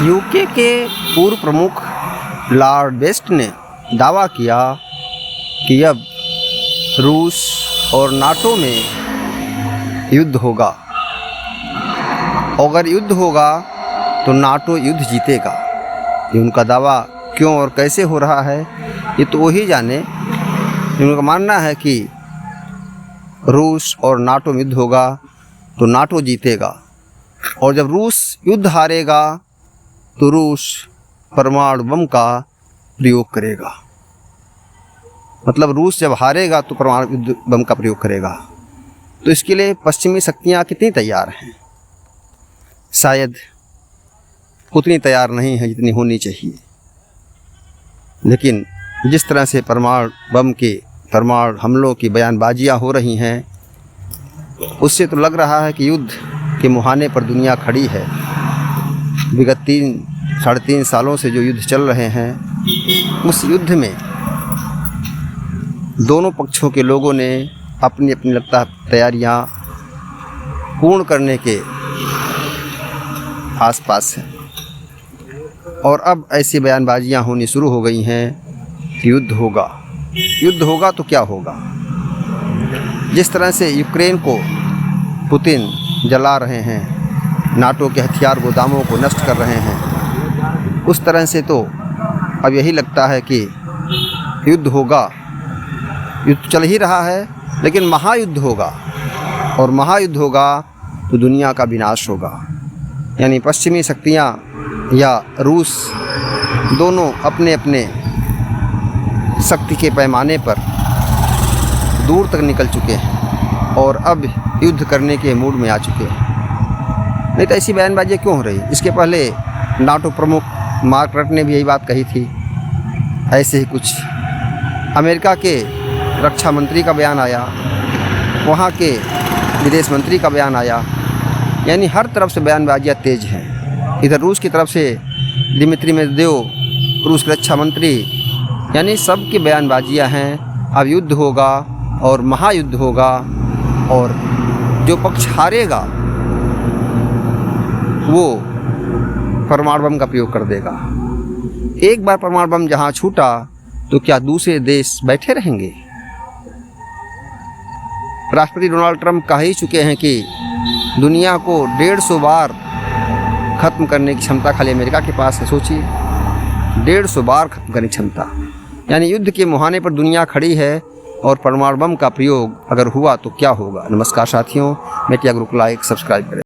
UK के पूर्व प्रमुख लॉर्ड वेस्ट ने दावा किया कि अब रूस और नाटो में युद्ध होगा। अगर युद्ध होगा तो नाटो युद्ध जीतेगा। ये उनका दावा क्यों और कैसे हो रहा है ये तो वही जाने। उनका मानना है कि रूस और नाटो में युद्ध होगा तो नाटो जीतेगा, और जब रूस युद्ध हारेगा तो रूस परमाणु बम का प्रयोग करेगा। मतलब रूस जब हारेगा तो परमाणु बम का प्रयोग करेगा। तो इसके लिए पश्चिमी शक्तियाँ कितनी तैयार हैं? शायद उतनी तैयार नहीं है जितनी होनी चाहिए। लेकिन जिस तरह से परमाणु बम के परमाणु हमलों की बयानबाजियाँ हो रही हैं, उससे तो लग रहा है कि युद्ध के मुहाने पर दुनिया खड़ी है। विगत 3-3.5 सालों से जो युद्ध चल रहे हैं, उस युद्ध में दोनों पक्षों के लोगों ने अपनी अपनी लगता तैयारियां पूर्ण करने के आसपास हैं, और अब ऐसी बयानबाजियां होनी शुरू हो गई हैं कि युद्ध होगा। युद्ध होगा तो क्या होगा? जिस तरह से यूक्रेन को पुतिन जला रहे हैं, नाटो के हथियार गोदामों को नष्ट कर रहे हैं, उस तरह से तो अब यही लगता है कि युद्ध होगा। युद्ध चल ही रहा है, लेकिन महायुद्ध होगा, और महायुद्ध होगा तो दुनिया का विनाश होगा। यानी पश्चिमी शक्तियाँ या रूस दोनों अपने अपने शक्ति के पैमाने पर दूर तक निकल चुके हैं और अब युद्ध करने के मूड में आ चुके हैं। नहीं तो ऐसी बयानबाजी क्यों हो रही? इसके पहले नाटो प्रमुख मार्क रट ने भी यही बात कही थी। ऐसे ही कुछ अमेरिका के रक्षा मंत्री का बयान आया, वहाँ के विदेश मंत्री का बयान आया। यानी हर तरफ से बयानबाजियाँ तेज़ हैं। इधर रूस की तरफ से दिमित्री मेदवेदेव, रूस के रक्षा मंत्री, यानी सब की बयानबाजियाँ हैं। अब युद्ध होगा और महायुद्ध होगा, और जो पक्ष हारेगा वो परमाणु बम का प्रयोग कर देगा। एक बार परमाणु बम जहाँ छूटा तो क्या दूसरे देश बैठे रहेंगे? राष्ट्रपति डोनाल्ड ट्रंप कह ही चुके हैं कि दुनिया को 150 बार ख़त्म करने की क्षमता खाली अमेरिका के पास है। सोचिए, 150 बार ख़त्म करने की क्षमता। यानी युद्ध के मुहाने पर दुनिया खड़ी है, और परमाणु बम का प्रयोग अगर हुआ तो क्या होगा? नमस्कार साथियों, मेटिया गुरु को लाइक सब्सक्राइब करें।